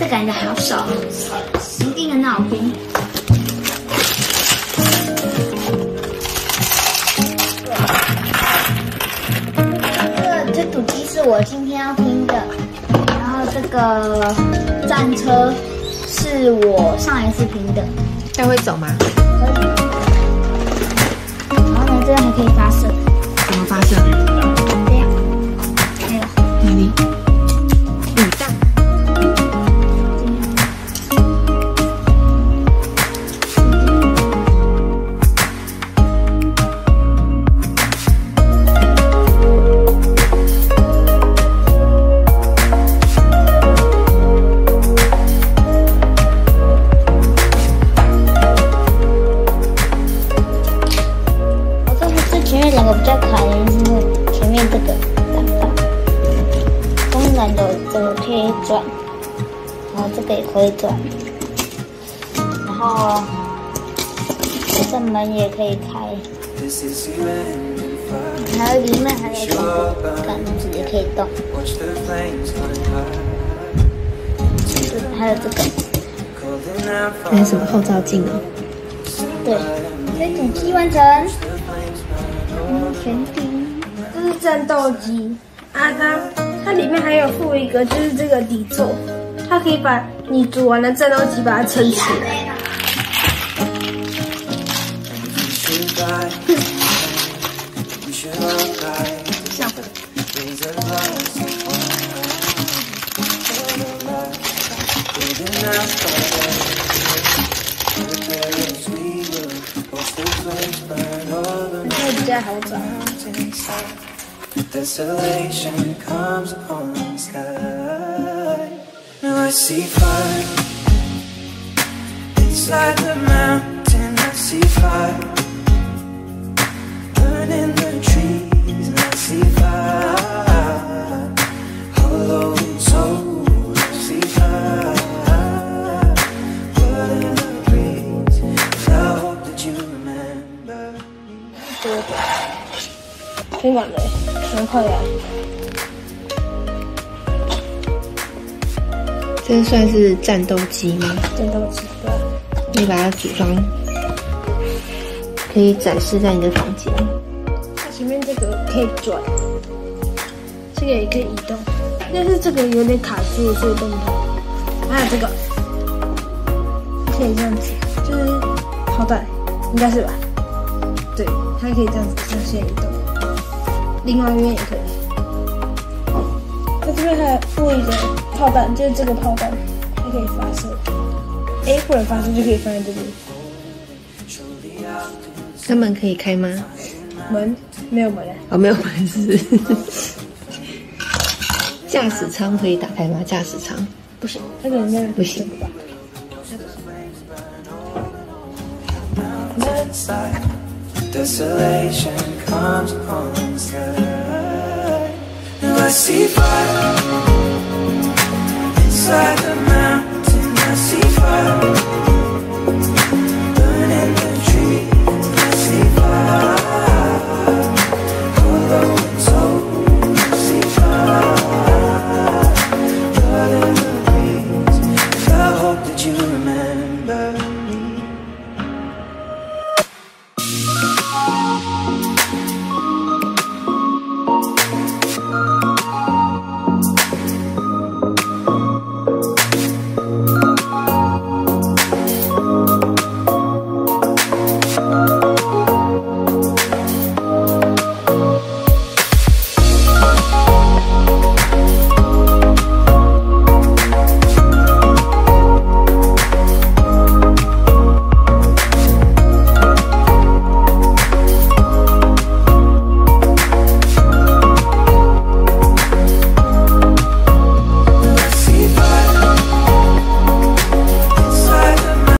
这感觉好少，一定很好听。这主题是我今天要听的，然后这个战车是我上一次听的。它会走吗？可以。然后呢，这个还可以发射。怎么发射？这样。没有。哪里？雨弹。前面两个比较卡的，是因为前面这个挡到，中南的这个可以转，然后这个也可以转，然后这个门也可以开，还有里面还有两个杆子也可以动，还有这个，还有什么后照镜哦？对，这主机完成。全顶，这是战斗机啊，它里面还有附一个，就是这个底座，它可以把你组完的战斗机把它撑起来。效果。比较好找。Desolation comes upon the sky. Now I see fire inside the mountain. I see fire burning the trees, and I see fire hollow soul. I see fire burning the breeze. I hope that you remember. 挺晚的，蛮快的。这算是战斗机吗？战斗机对。你把它组装，可以展示在你的房间。它前面这个可以转，这个也可以移动，但是这个有点卡住，所以动不动。还有这个，可以这样子，就是炮弹，应该是吧？对，它可以这样子向线移动。另外一边也可以。它这边还附一个炮弹，就是这个炮弹，它可以发射。不能发射就可以放在这边。那门可以开吗？门没有门啊。哦，没有门是。驾驶舱可以打开吗？驾驶舱不行，那个应该不行吧。Desolation comes upon the sky. Now I see fire inside the mountain. I see fire.